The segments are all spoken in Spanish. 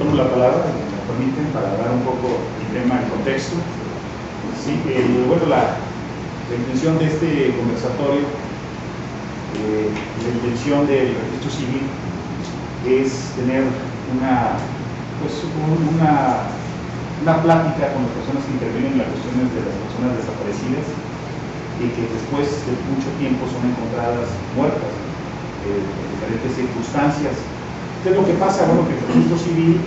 tomo la palabra, si me permiten, para dar un poco el tema en contexto. Sí, bueno, la intención de este conversatorio, la intención del registro civil es tener una plática con las personas que intervienen en las cuestiones de las personas desaparecidas y que después de mucho tiempo son encontradas muertas en diferentes circunstancias. ¿Qué es lo que pasa? Bueno, que el registro civil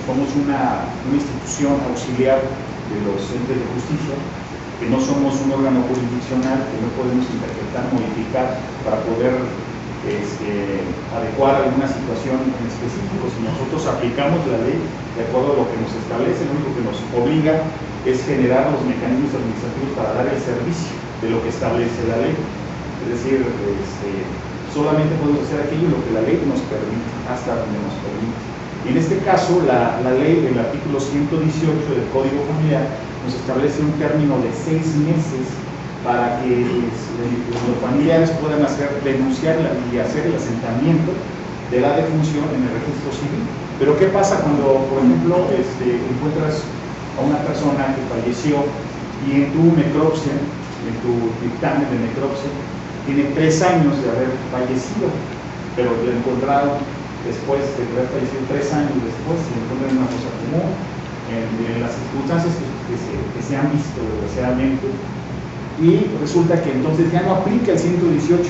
somos una institución auxiliar de los entes de justicia, que no somos un órgano jurisdiccional, que no podemos interpretar, modificar para poder adecuar alguna situación en específico. Si nosotros aplicamos la ley de acuerdo a lo que nos establece, lo único que nos obliga es generar los mecanismos administrativos para dar el servicio de lo que establece la ley. Es decir, solamente podemos hacer aquello lo que la ley nos permite, hasta donde nos permite. Y en este caso, la ley del artículo 118 del Código Familiar nos establece un término de 6 meses para que los familiares puedan denunciar y hacer el asentamiento de la defunción en el registro civil. Pero ¿qué pasa cuando, por ejemplo, encuentras a una persona que falleció y en tu necropsia, en tu dictamen de necropsia, tiene 3 años de haber fallecido, pero lo encontraron después de haber fallecido 3 años después, se encuentran en una fosa común, en las circunstancias que se han visto desgraciadamente, y resulta que entonces ya no aplica el 118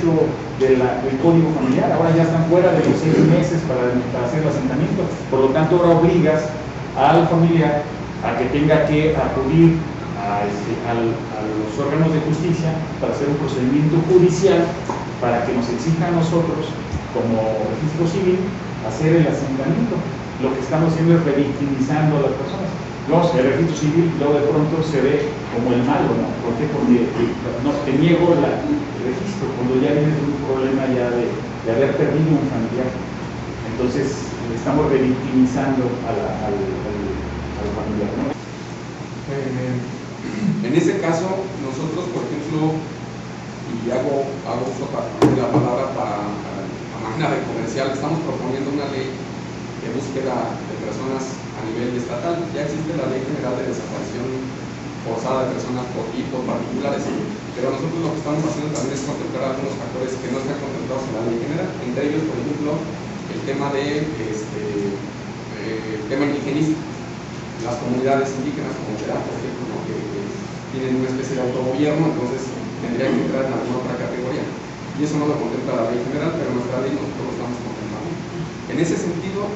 del Código Familiar, ahora ya están fuera de los 6 meses para hacer el asentamiento, por lo tanto ahora obligas al familiar a que tenga que acudir a los órganos de justicia para hacer un procedimiento judicial para que nos exija a nosotros como registro civil hacer el asentamiento. Lo que estamos haciendo es revictimizando a las personas. El registro civil luego de pronto se ve como el malo, ¿no? ¿Por qué? Porque no, te niego el registro cuando ya vienes de un problema ya de haber perdido un familiar. Entonces estamos revictimizando al familiar, ¿no? En ese caso, nosotros, por ejemplo, y hago uso de la palabra para manera de comercial, estamos proponiendo una ley de búsqueda de personas a nivel estatal. Ya existe la Ley General de Desaparición Forzada de Personas por particulares, pero nosotros lo que estamos haciendo también es contemplar algunos factores que no están contemplados en la Ley General, entre ellos, por ejemplo, el tema tema indigenista. Las comunidades indígenas, como será, por ejemplo, ¿no? que tienen una especie de autogobierno, entonces tendrían que entrar en alguna otra categoría. Y eso no lo contempla la Ley General, pero nuestra ley nosotros lo estamos contemplando. En ese sentido,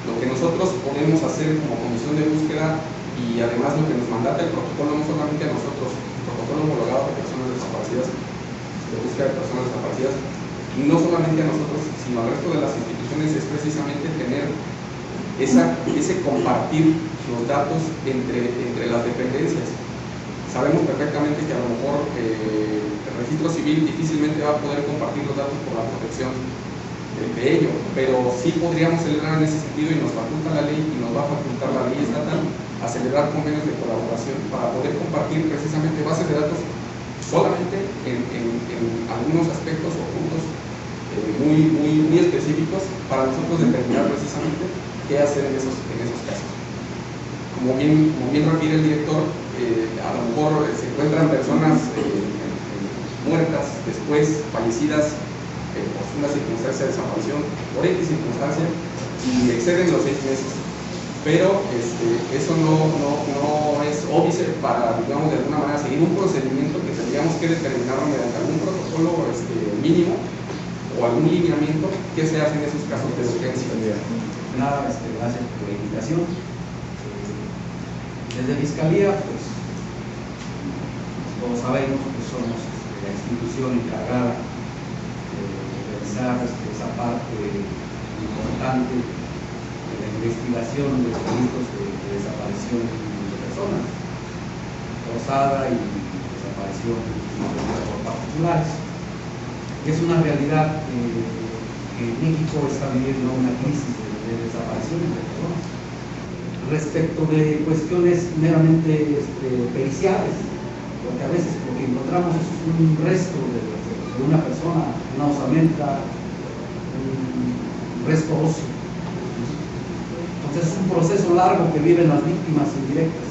lo que nosotros podemos hacer como comisión de búsqueda y además lo que nos mandata el protocolo, no solamente a nosotros, el protocolo homologado de personas desaparecidas, de búsqueda de personas desaparecidas, y no solamente a nosotros, sino al resto de las instituciones, es precisamente tener ese compartir los datos entre las dependencias. Sabemos perfectamente que a lo mejor el registro civil difícilmente va a poder compartir los datos por la protección de ello, pero sí podríamos celebrar en ese sentido, y nos faculta la ley y nos va a facultar la ley estatal a celebrar convenios de colaboración para poder compartir precisamente bases de datos solamente en algunos aspectos o puntos muy específicos para nosotros determinar precisamente qué hacer en esos casos. Como bien refiere el director, a lo mejor se encuentran personas muertas, después fallecidas por una circunstancia de desaparición, por X circunstancia, y exceden los 6 meses. Pero eso no es óbice para, digamos, de alguna manera seguir un procedimiento que tendríamos que determinar mediante algún protocolo mínimo o algún lineamiento que se hace en esos casos de urgencia. Nada, gracias por la invitación. Desde Fiscalía, pues, todos sabemos que somos la institución encargada de realizar esa parte importante de la investigación de los delitos de desaparición de personas, forzada y desaparición por particulares. Es una realidad que México está viviendo una crisis de desapariciones de personas. Respecto de cuestiones meramente periciales, porque a veces lo que encontramos es un resto de una persona, una osamenta, un resto óseo, un Entonces es un proceso largo que viven las víctimas indirectas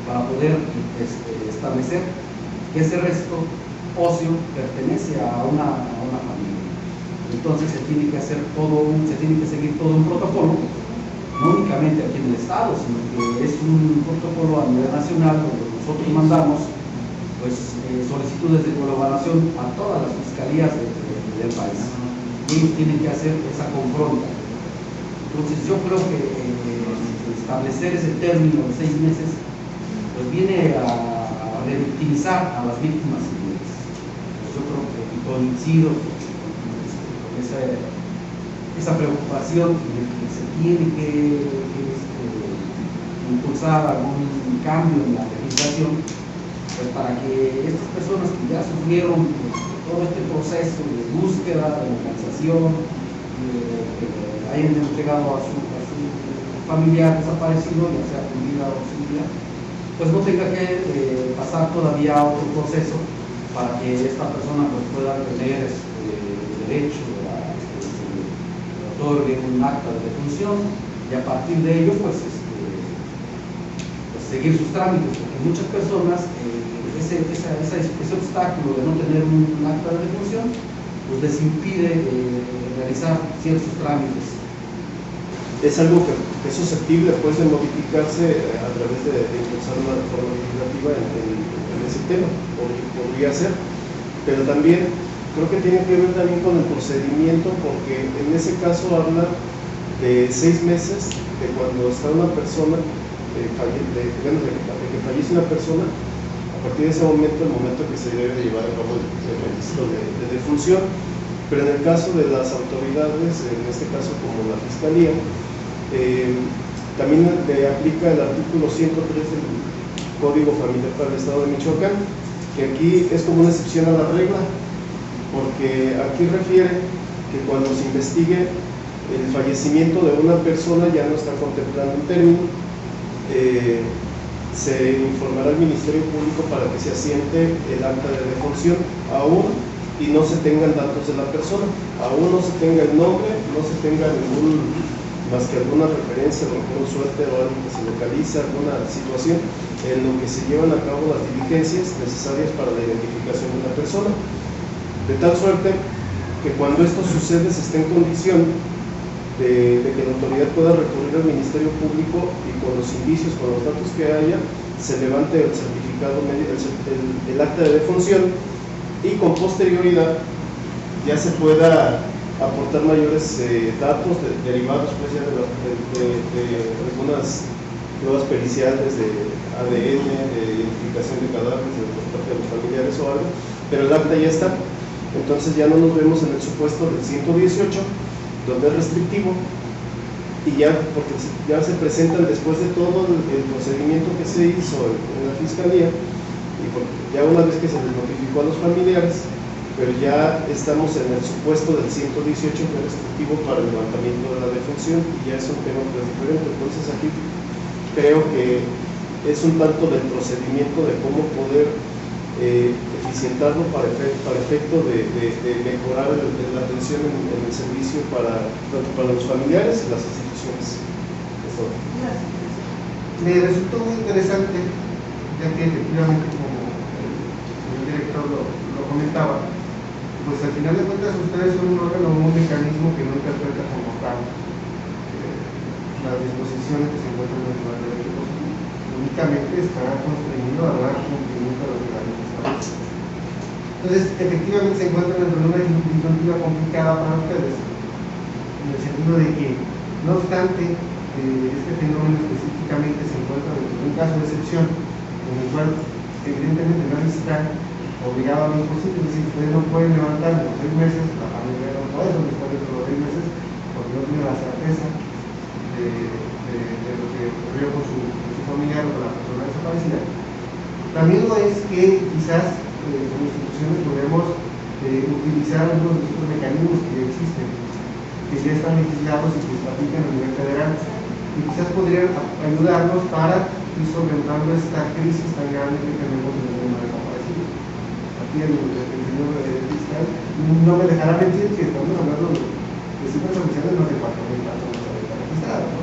para poder establecer que ese resto óseo pertenece a una familia. Entonces se tiene que seguir todo un protocolo, no únicamente aquí en el Estado, sino que es un protocolo a nivel nacional donde nosotros mandamos pues, solicitudes de colaboración a todas las fiscalías del país. Ellos tienen que hacer esa confronta. Entonces yo creo que establecer ese término de 6 meses pues viene a revictimizar a las víctimas civiles. Pues yo creo que coincido con esa preocupación de que se tiene que impulsar algún cambio en la legislación, pues para que estas personas que ya sufrieron todo este proceso de búsqueda, de localización, que hayan entregado a su familiar desaparecido, ya sea con vida o sin vida, pues no tenga que pasar todavía a otro proceso para que esta persona pues, pueda tener el derecho a que se le otorgue un acta de defunción y a partir de ello pues, pues seguir sus trámites, porque muchas personas ese obstáculo de no tener un acta de defunción pues les impide realizar ciertos trámites. Es algo que es susceptible pues, de modificarse a través de impulsar una reforma legislativa en ese tema, podría ser, pero también creo que tiene que ver también con el procedimiento, porque en ese caso habla de 6 meses de cuando está una persona, de que fallece una persona, a partir de ese momento, el momento que se debe de llevar a cabo el registro de defunción. Pero en el caso de las autoridades, en este caso como la Fiscalía, también le aplica el artículo 103 del Código Familiar para el Estado de Michoacán, que aquí es como una excepción a la regla, porque aquí refiere que cuando se investigue el fallecimiento de una persona ya no está contemplando un término, se informará al Ministerio Público para que se asiente el acta de defunción aún y no se tengan datos de la persona, aún no se tenga el nombre, no se tenga más que alguna referencia, alguna suerte o algo que se localiza, alguna situación en lo que se llevan a cabo las diligencias necesarias para la identificación de la persona. De tal suerte que cuando esto sucede se esté en condición de que la autoridad pueda recurrir al Ministerio Público y con los indicios, con los datos que haya, se levante el certificado, el acta de defunción y con posterioridad ya se pueda aportar mayores datos derivados pues, ya de algunas pruebas periciales de ADN, de identificación de cadáveres por parte de los familiares o algo, pero el acta ya está. Entonces ya no nos vemos en el supuesto del 118, donde es restrictivo, y ya, porque ya se presentan después de todo el procedimiento que se hizo en la Fiscalía, y ya una vez que se les notificó a los familiares, pero ya estamos en el supuesto del 118 que es restrictivo para el levantamiento de la defunción y ya es un tema pues diferente. Entonces aquí creo que es un tanto del procedimiento de cómo poder eficientarlo para efecto de mejorar la atención en el servicio tanto para los familiares y las instituciones. Eso. Me resultó muy interesante, ya que efectivamente como el director lo comentaba, pues al final de cuentas ustedes son un órgano, un mecanismo que no interpreta como tal las disposiciones que se encuentran dentro del derecho positivo, únicamente estará constreñido a dar cumplimiento a los reglamentos establecidos. Entonces, efectivamente se encuentran dentro de una disyuntiva complicada para ustedes, en el sentido de que, no obstante, este fenómeno específicamente se encuentra dentro de un caso de excepción, en el cual evidentemente nadie está obligado a lo imposible, es decir, ustedes no pueden levantar en los 6 meses, la familia no puede solicitar dentro de los 6 meses, porque no tiene la certeza de lo que ocurrió con su familiar o con la persona desaparecida. También lo es que quizás como instituciones podemos utilizar algunos de estos mecanismos que existen, que ya están legislados y que se aplican a nivel federal, y quizás podrían ayudarnos para ir solventando esta crisis tan grande que tenemos en el tema de desaparecidos. Aquí el señor fiscal no me dejará mentir que estamos hablando de cifras oficiales más de 4.000 personas registradas, ¿no?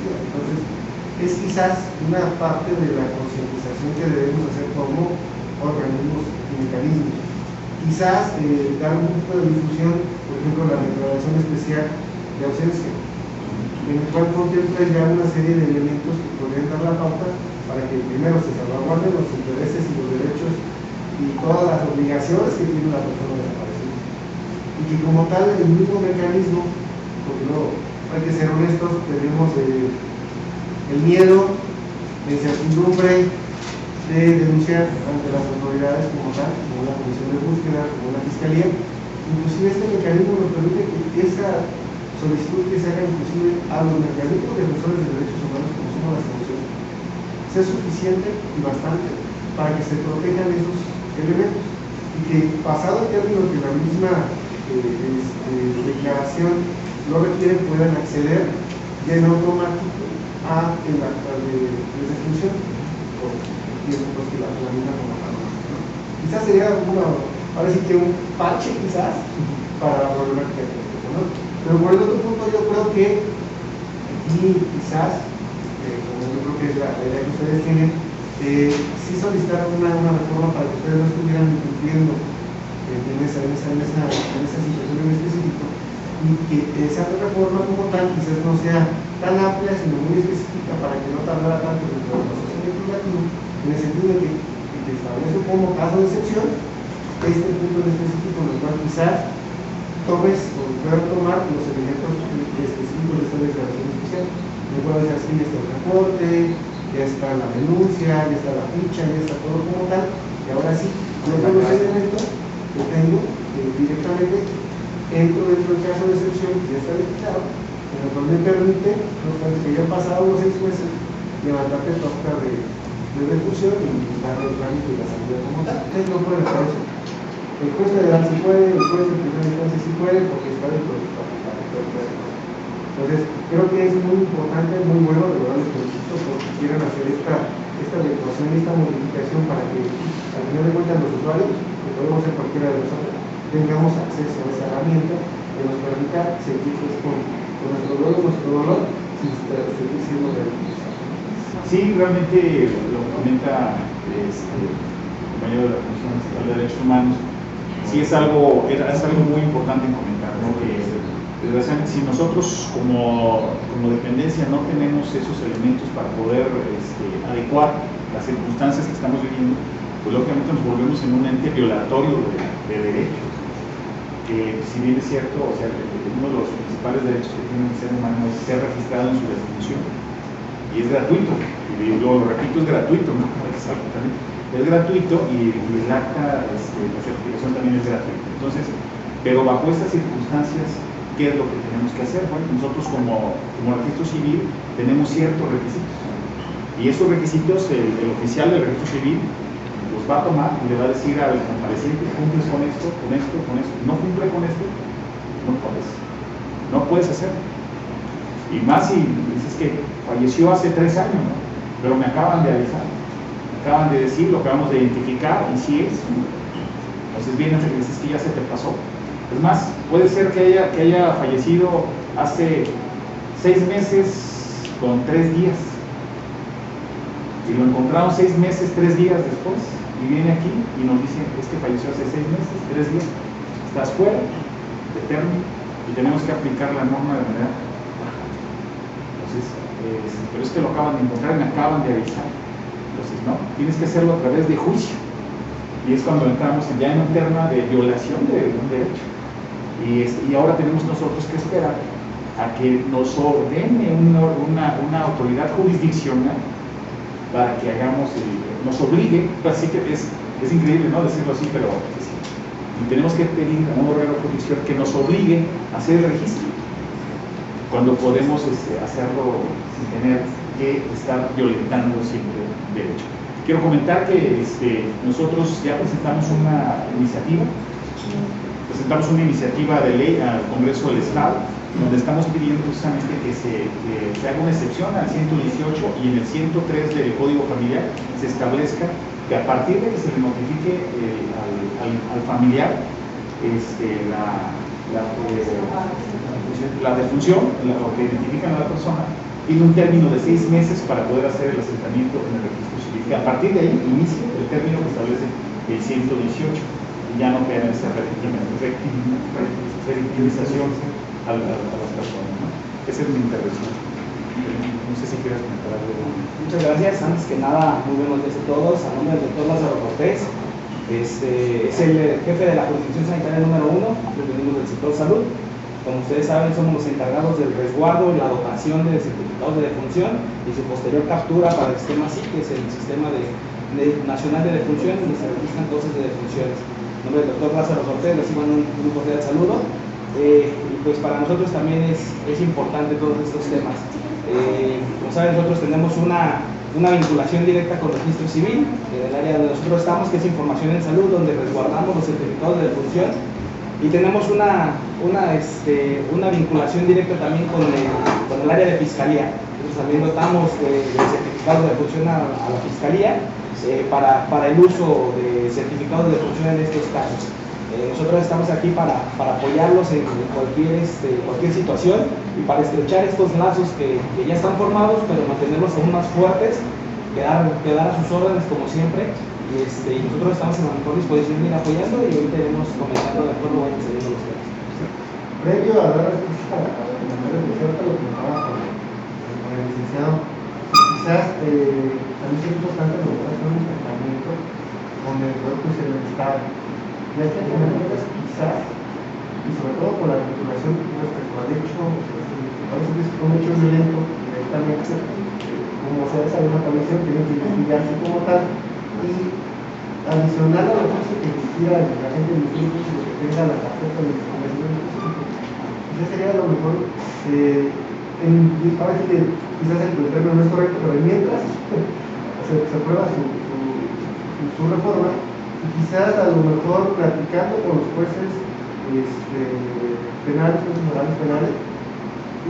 efectiva. Entonces, es quizás una parte de la concientización que debemos hacer como organismos y mecanismos. Quizás dar un poco de difusión, por ejemplo, la declaración especial de ausencia, en el cual contempla ya una serie de elementos que podrían dar la pauta para que primero se salvaguarden los intereses y los derechos y todas las obligaciones que tiene la persona desaparecida. Y que como tal, el mismo mecanismo, porque no, hay que ser honestos, tenemos el miedo, la incertidumbre de denunciar ante las autoridades como tal, como la Comisión de Búsqueda, como la Fiscalía. Inclusive este mecanismo nos permite que esa solicitud que se haga inclusive a los mecanismos defensores de derechos humanos como somos las instituciones sea suficiente y bastante para que se protejan esos elementos y que pasado el término que la misma declaración lo requiere puedan acceder ya en automático a el acta de defunción por tiempo que la misma como tal. Quizás sería ahora sí que un parche quizás para la problemática que tenemos, ¿no? Pero por el otro punto yo creo que aquí quizás, como yo creo que es la idea que ustedes tienen, sí solicitar una reforma para que ustedes no estuvieran incumpliendo en esa situación en específico, y que esa reforma como tal quizás no sea tan amplia sino muy específica para que no tardara tanto dentro del proceso legislativo, en el sentido de que establece como caso de excepción este punto en específico en el cual quizás tomes o puedas tomar los elementos específicos de esta declaración especial. No puedo decir así, ya está el reporte, ya está la denuncia, ya está la ficha, ya está todo como tal, y ahora sí, yo con los elementos que tengo directamente entro dentro del caso de excepción que ya está dictado, en el cual me permite, no obstante que ya han pasado los 6 meses, levantarte tu acta de recursión y darle el trámite de la salida como tal. Ustedes no pueden hacer eso. El juez federal sí puede, el juez de primera instancia sí puede, porque está dentro del proceso. Entonces, creo que es muy importante, muy bueno, de verdad les felicito porque quieran hacer esta adecuación, esta modificación para que, al final de cuentas, los usuarios, que podemos ser cualquiera de nosotros, tengamos acceso a esa herramienta que nos permita seguir pues, con nuestro dolor, sin seguir siendo realizados. Sí, realmente lo comenta el compañero de la Comisión Estatal de Derechos Humanos. Sí, es algo muy importante en comentar, ¿no? Que desgraciadamente si nosotros como dependencia no tenemos esos elementos para poder adecuar las circunstancias que estamos viviendo, pues lógicamente nos volvemos en un ente violatorio de derechos, que si bien es cierto, o sea, uno de los principales derechos que tiene el ser humano es ser registrado en su definición, y es gratuito, y lo repito, es gratuito, ¿no? Es gratuito y el acta, la certificación también es gratuita. Entonces, pero bajo estas circunstancias, ¿qué es lo que tenemos que hacer? Bueno, nosotros como registro civil tenemos ciertos requisitos, y esos requisitos el oficial del registro civil los va a tomar y le va a decir al compareciente: cumples con esto, con esto, con esto. No cumple con esto, no puedes hacerlo. Y más si dices que falleció hace 3 años, ¿no? Pero me acaban de avisar, me acaban de decir, lo acabamos de identificar y sí es, ¿no? Entonces viene que dices que ya se te pasó. Es más, puede ser que haya fallecido hace 6 meses con 3 días, y lo encontraron 6 meses, 3 días después, y viene aquí y nos dice: es que falleció hace 6 meses, 3 días, estás fuera de término y tenemos que aplicar la norma de manera baja. Entonces, pero es que lo acaban de encontrar y me acaban de avisar. Entonces, no, tienes que hacerlo a través de juicio, y es cuando entramos ya en un tema de violación de un derecho, y ahora tenemos nosotros que esperar a que nos ordene una autoridad jurisdiccional para que hagamos, nos obligue. Así que es increíble, ¿no?, decirlo así, pero sí. Y tenemos que pedir a un órgano judicial que nos obligue a hacer el registro, cuando podemos hacerlo sin tener que estar violentando siempre el derecho. Quiero comentar que nosotros ya presentamos una iniciativa de ley al Congreso del Estado, donde estamos pidiendo precisamente que se haga una excepción al 118 y en el 103 del Código Familiar se establezca que a partir de que se le notifique al familiar la defunción, o que identifican a la persona, tiene un término de 6 meses para poder hacer el asentamiento en el registro civil. Que a partir de ahí inicia el término que establece el 118 y ya no queda esa revictimización a las personas, ¿no? Esa es mi intervención. No sé si quieres comentar algo. Muchas gracias. Antes que nada, muy buenos días a todos. A nombre del doctor Lázaro Cortés, es el jefe de la Jurisdicción Sanitaria número 1, venimos del sector salud. Como ustedes saben, somos los encargados del resguardo y la dotación de certificados de defunción y su posterior captura para el sistema SIC, que es el Sistema Nacional de Defunción, donde se registran cosas de defunciones. En nombre del doctor Lázaro Cortés, reciban un cordial saludo. Y pues para nosotros también es importante todos estos temas. Como saben, nosotros tenemos una vinculación directa con el registro civil, en el área donde nosotros estamos, que es información en salud, donde resguardamos los certificados de defunción, y tenemos una vinculación directa también con el área de fiscalía. Entonces también dotamos de certificados de defunción a la fiscalía para el uso de certificados de defunción en estos casos. Nosotros estamos aquí para apoyarlos en cualquier situación y para estrechar estos lazos que ya están formados, pero mantenerlos aún más fuertes, quedar a sus órdenes como siempre. Y nosotros estamos en la mejor disposición de ir apoyando y ahorita iremos comentando de acuerdo vayan saliendo los temas. Previo a dar respuesta a la comentario de cierto, lo que comentaba con el licenciado, quizás también es importante lograr hacer un tratamiento con el cuerpo y el Estado. Ya que al final de cuentas, quizás, y sobre todo por la vinculación respecto al hecho, a veces es un hecho violento directamente, como se hace una comisión, tiene que investigarse como tal, y adicional a lo que existiera la gente del distrito, que tenga la tarjeta de investigación del distrito, quizás sería lo mejor, ahora sí que quizás el término no es correcto, pero mientras se aprueba su reforma, y quizás a lo mejor platicando con los jueces penales, jueces orales penales,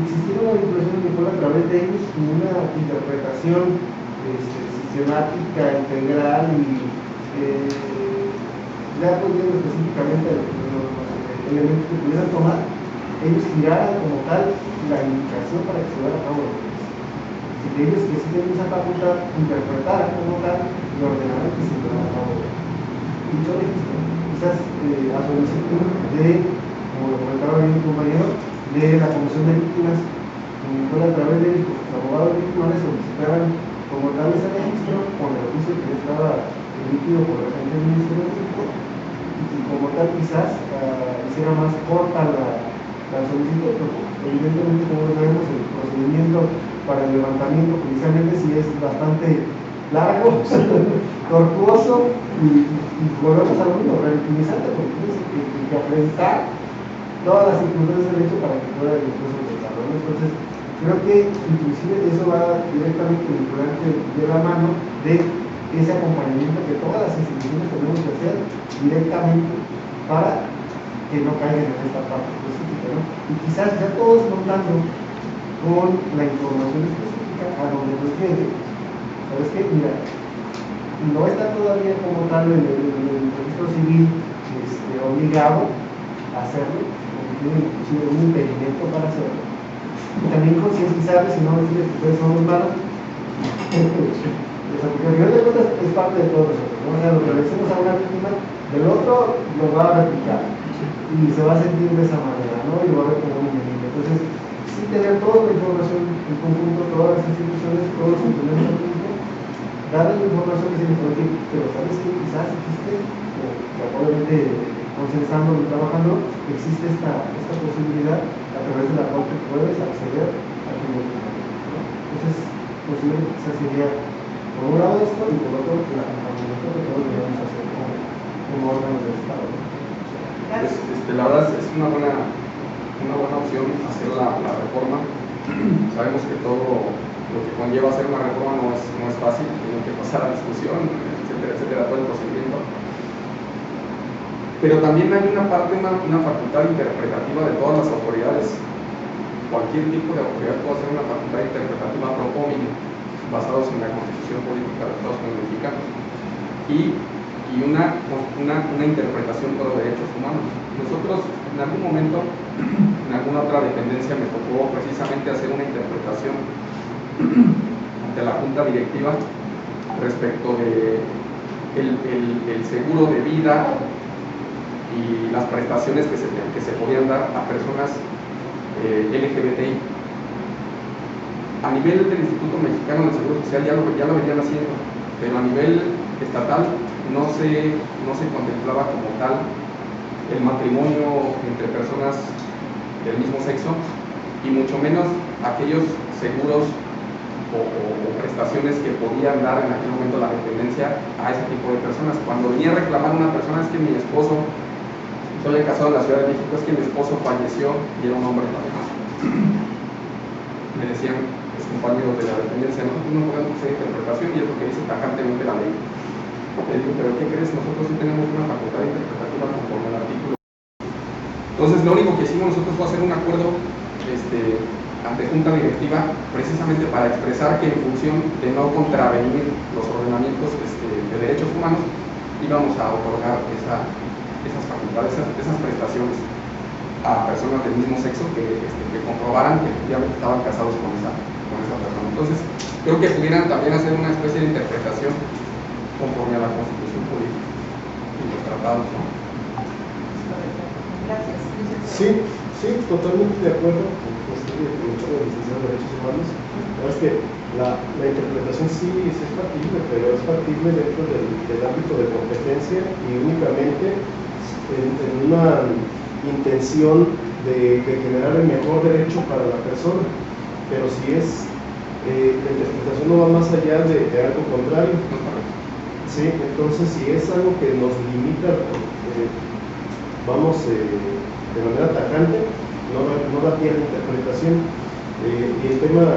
existiera una vinculación a través de ellos y una interpretación sistemática, integral y ya poniendo específicamente los elementos que pudieran tomar, ellos giraran como tal la indicación para que se llevara a cabo lo que es. Si ellos que sí tienen esa facultad, interpretaran como tal y ordenaran que se llevara a cabo dicho registro, quizás a solicitud de, como lo comentaba bien mi compañero, de la Comisión de Víctimas, fue a través de los abogados victimales solicitaran como tal ese registro con el oficio que estaba emitido por el agente del Ministerio Público y como tal quizás hiciera más corta la solicitud, porque evidentemente como sabemos el procedimiento para el levantamiento precisamente sí es bastante largo, tortuoso y volvemos a lo mismo, revictimizante, porque tienes que afrontar todas las circunstancias del hecho para que pueda después solventarlo, ¿no? Entonces creo que inclusive eso va directamente vinculante de la mano de ese acompañamiento que todas las instituciones tenemos que hacer directamente para que no caigan en esta parte específica, ¿no? Y quizás ya todos contando con la información específica a donde nos llegue, pero es que mira, no está todavía como tal el registro civil obligado a hacerlo, porque tiene inclusive un impedimento para hacerlo. Y también concientizarles y no decirles que ustedes son los malos, porque al final de cuentas es parte de todos nosotros, ¿no? O sea, lo que le decimos a una víctima, del otro lo va a replicar y se va a sentir de esa manera, ¿no? Y lo va a ver como un enemigo. Entonces, sí tener toda la información en conjunto, todas las instituciones, todos los funcionarios del público, darle la información que se les puede decir, pero sabes que quizás existe, probablemente consensando y trabajando, existe esta posibilidad a través de la cual tú puedes acceder a tu documento, ¿no? Entonces, considero que quizás sería por un lado esto y por otro el acompañamiento que todos debemos hacer como órganos del Estado, ¿no? La verdad es una buena opción hacer la reforma. Sabemos que todo lo que conlleva hacer una reforma no es fácil, tiene que pasar a discusión, etcétera, todo el procedimiento. Pero también hay una facultad interpretativa de todas las autoridades. Cualquier tipo de autoridad puede hacer una facultad interpretativa pro hominem, basados en la Constitución Política de los Estados Unidos Mexicanos, y una interpretación pro derechos humanos. Nosotros en algún momento, en alguna otra dependencia, me tocó precisamente hacer una interpretación ante la junta directiva respecto de el seguro de vida y las prestaciones que se podían dar a personas LGBTI. A nivel del Instituto Mexicano del Seguro Social ya lo venían haciendo, pero a nivel estatal no se contemplaba como tal el matrimonio entre personas del mismo sexo, y mucho menos aquellos seguros o prestaciones que podían dar en aquel momento la dependencia a ese tipo de personas. Cuando venía a reclamar una persona, es que mi esposo, soy casado en la Ciudad de México, es que mi esposo falleció y era un hombre además. Me decían los compañeros de la dependencia, nosotros no podemos hacer interpretación y es lo que dice tajantemente la ley. Le digo, pero ¿qué crees? Nosotros sí tenemos una facultad interpretativa conforme al artículo. Entonces, lo único que hicimos nosotros fue hacer un acuerdo ante junta directiva, precisamente para expresar que en función de no contravenir los ordenamientos de derechos humanos, íbamos a otorgar esas facultades, esas prestaciones a personas del mismo sexo que comprobaran que efectivamente estaban casados con esa persona. Entonces, creo que pudieran también hacer una especie de interpretación conforme a la Constitución política y los tratados, ¿no? Gracias. Sí, totalmente de acuerdo con el licenciado de Derechos Humanos. Es que la interpretación sí es factible, pero es factible dentro del ámbito de competencia y únicamente en una intención de generar el mejor derecho para la persona. Pero si es, la interpretación no va más allá de algo contrario. Sí, entonces si es algo que nos limita, de manera tajante, no da pie a la interpretación. Y el tema,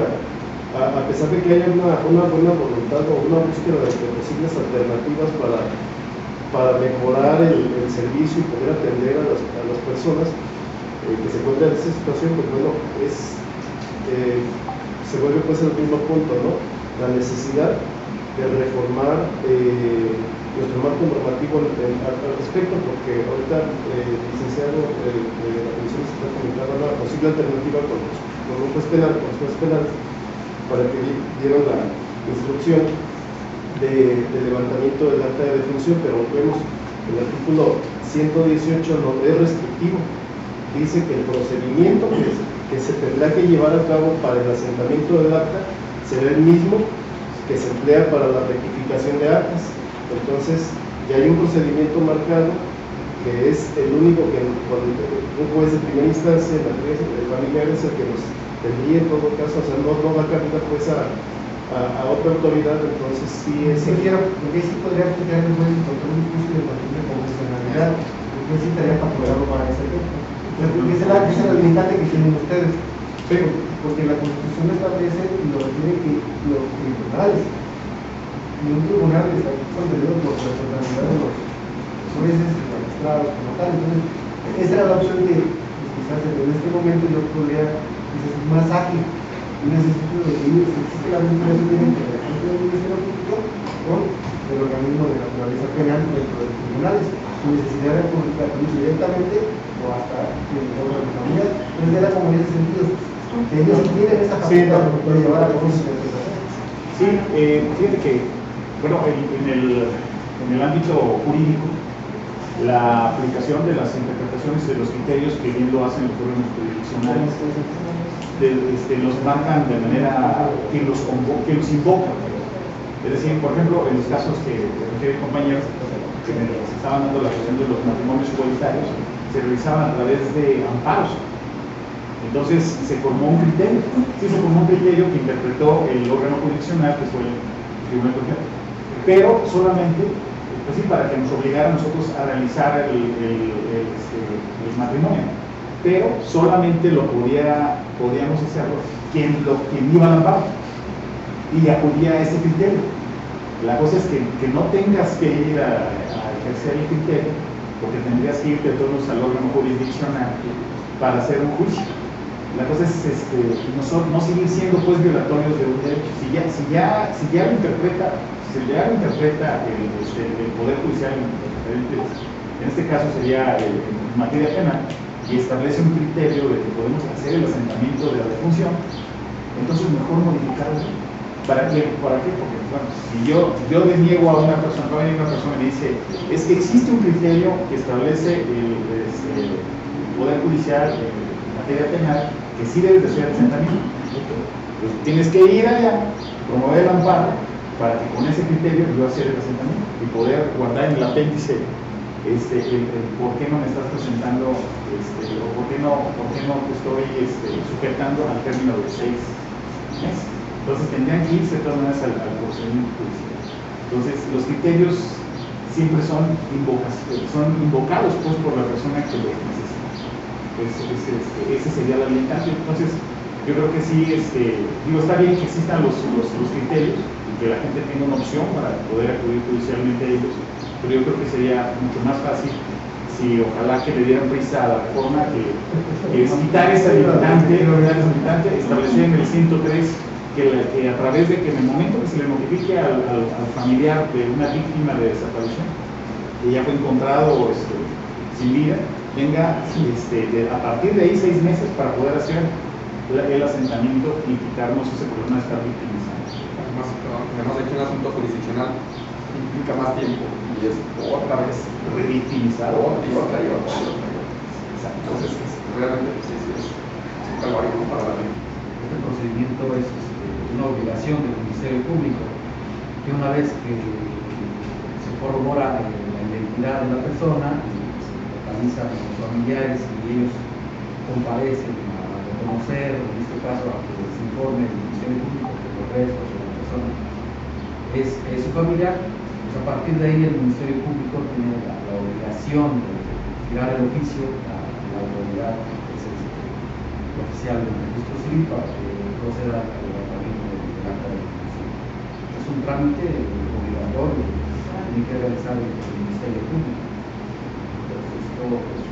a pesar de que haya una buena voluntad o una búsqueda de posibles alternativas para mejorar el servicio y poder atender a las personas que se encuentran en esa situación, pues bueno, se vuelve pues el mismo punto, ¿no? La necesidad de reformar nuestro marco normativo al respecto, porque ahorita el licenciado de la Comisión se está comentando una posible alternativa con un juez penal, para que dieran la instrucción de levantamiento del acta de defunción, pero vemos el artículo 118 no es restrictivo, dice que el procedimiento que se tendrá que llevar a cabo para el asentamiento del acta será el mismo que se emplea para la rectificación de actas. Entonces ya hay un procedimiento marcado que es el único que un juez de primera instancia en la de familiares es el que nos tendría en todo caso, o sea, no da cabida pues a otra autoridad. Entonces sí es... Porque sí podría aplicar el juez con todo un juicio de la convencionalidad, porque sí estaría facultado para ese efecto. Porque esa es la limitante que tienen ustedes. Pero, porque la Constitución establece lo que tiene que los tribunales, y un tribunal está controlado por la totalidad de los jueces y magistrados como tal. Entonces, esa era la opción que quizás en este momento yo podría ser más ágil y necesito de que existe la vinculación directa de la Junta del Ministerio Público con el organismo de naturaleza penal dentro de los tribunales, sin necesidad de comunicarnos directamente o hasta en otras familias. Entonces era como en ese sentido, que ellos tienen esa capacidad de llevar a cabo su interpretación. Sí, fíjate que, bueno, en el ámbito jurídico, la aplicación de las interpretaciones de los criterios que bien lo hacen los órganos jurisdiccionales los marcan de manera que los invocan. Es decir, por ejemplo, en los casos que refieren compañeros que me estaban dando la cuestión de los matrimonios igualitarios, se realizaban a través de amparos. Entonces se formó un criterio, que interpretó el órgano jurisdiccional, que fue el Tribunal Colegiado, pero solamente, pues sí, para que nos obligara a nosotros a realizar el matrimonio, pero solamente podíamos hacerlo quien iba al amparo y acudía a ese criterio. La cosa es que no tengas que ir a ejercer el criterio, porque tendrías que irte todos al órgano jurisdiccional para hacer un juicio. La cosa es no seguir siendo pues violatorios de un derecho. Si ya lo interpreta el Poder Judicial en este caso sería en materia penal, y establece un criterio de que podemos hacer el asentamiento de la defunción, entonces mejor modificarlo. ¿Para qué? Porque, bueno, si yo le niego a una persona, va a venir una persona y me dice, es que existe un criterio que establece el Poder Judicial en materia penal que sí debes de hacer el asentamiento. Pues tienes que ir allá, promover el amparo, para que con ese criterio yo hacer el asentamiento y poder guardar en el apéndice el por qué no me estás presentando, o por qué no te estoy sujetando al término de 6 meses. Entonces tendrían que irse de todas maneras al procedimiento judicial. Entonces los criterios siempre son invocados pues, por la persona que lo necesita. Esa sería la orientación. Entonces yo creo que sí, está bien que existan los criterios y que la gente tenga una opción para poder acudir judicialmente a ellos, pero yo creo que sería mucho más fácil si ojalá que le dieran prisa a la reforma que es quitar esa limitante establecida en el 103 que a través de que en el momento que se le notifique al familiar de una víctima de desaparición que ya fue encontrado sin vida, tenga a partir de ahí 6 meses para poder hacer el asentamiento y quitarnos ese problema de estar victimizando. Además de que un asunto jurisdiccional implica más tiempo y es otra vez revictimizar otra. Entonces realmente pues, es un calvario para la ley. Este procedimiento es una obligación del Ministerio Público, que una vez que se corrobora la identidad de la persona, se localizan los familiares y ellos comparecen a reconocer, en este caso a que se informe el Ministerio Público que los restos de la persona es su familiar, pues a partir de ahí el Ministerio Público tiene la obligación de tirar el oficio a la autoridad que es el oficial del registro civil para que proceda al levantamiento del acta de defunción. Es un trámite obligatorio que tiene que realizar el Ministerio Público. Entonces esto es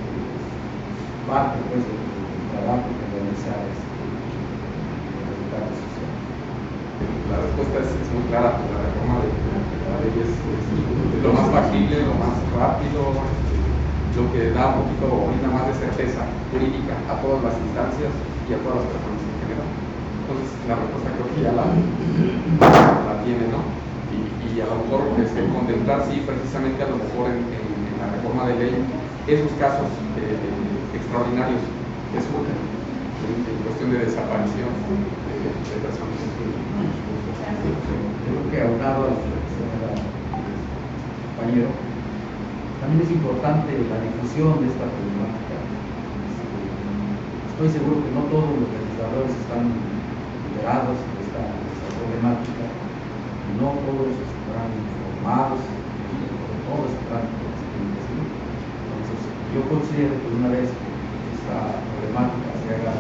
parte pues, del trabajo que realiza el Estado social. La respuesta es muy clara, la reforma de la ley es lo más factible, lo más rápido, lo que da un poquito ahorita más de certeza jurídica a todas las instancias y a todas las personas en general. Entonces la respuesta creo que ya la tiene, ¿no? Y a lo mejor contemplar sí precisamente a lo mejor en la reforma de ley esos casos extraordinarios que surgen en cuestión de desaparición de personas. Creo que aunado a lo que señala el compañero, también es importante la difusión de esta problemática. Estoy seguro que no todos los legisladores están enterados de esta problemática, no todos están informados de todo este trámite que se tiene que seguir. Entonces, yo considero que una vez que esta problemática se haga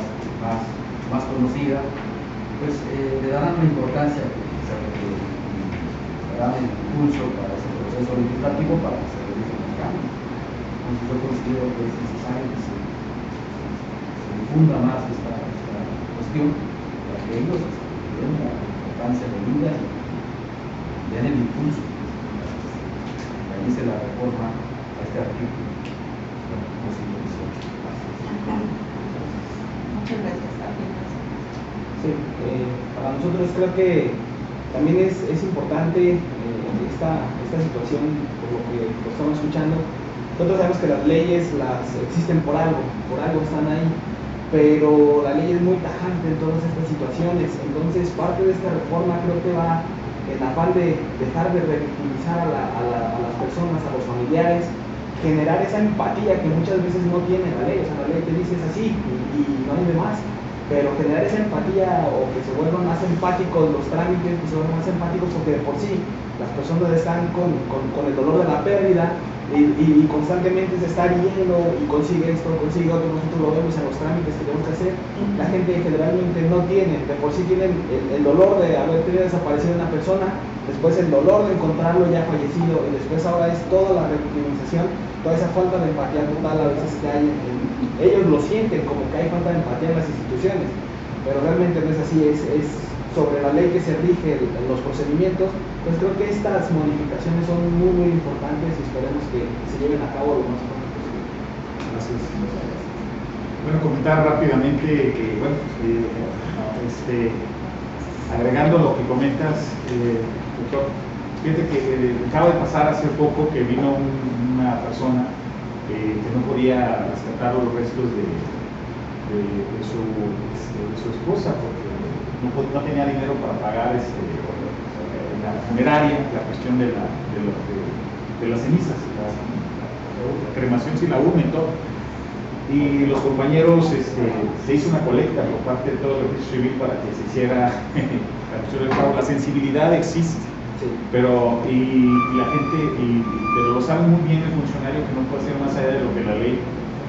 más conocida, pues le darán una importancia que darán el impulso para ese proceso legislativo para que se realicen los cambios. Entonces yo considero que es necesario que se difunda más esta cuestión para que ellos den la importancia de vida y den el impulso para que se realice la reforma a este artículo. Muchas gracias. Sí, para nosotros creo que también es importante esta situación, por lo que lo estamos escuchando. Nosotros sabemos que las leyes existen por algo están ahí, pero la ley es muy tajante en todas estas situaciones. Entonces parte de esta reforma creo que va en afán de dejar de revictimizar a las personas, a los familiares, generar esa empatía que muchas veces no tiene la ley. O sea, la ley te dice es así y no hay demás. Pero generar esa empatía o que se vuelvan más empáticos los trámites, que se vuelvan más empáticos porque de por sí las personas están con el dolor de la pérdida y constantemente se está yendo y consigue esto, consigue otro. Nosotros lo vemos en los trámites que tenemos que hacer. La gente generalmente no tiene, de por sí tienen el dolor de haber tenido desaparecido una persona, después el dolor de encontrarlo ya fallecido y después ahora es toda la revictimización, toda esa falta de empatía total a veces que hay ellos lo sienten como que hay falta de empatía en las instituciones, pero realmente no es así, es sobre la ley que se rige en los procedimientos. Pues creo que estas modificaciones son muy muy importantes y esperemos que se lleven a cabo lo más pronto posible. Gracias. Bueno, comentar rápidamente que, bueno, agregando lo que comentas, doctor, fíjate que acaba de pasar hace poco que vino una persona que no podía rescatar los restos de su esposa porque no tenía dinero para pagar la funeraria, la cuestión de las cenizas, la cremación sin la urna y todo. Y los compañeros, se hizo una colecta por parte de todo el registro civil para que se hiciera la cuestión del pago. La sensibilidad existe, Sí. pero la gente, pero lo sabe muy bien el funcionario que no puede hacer más allá de lo que la ley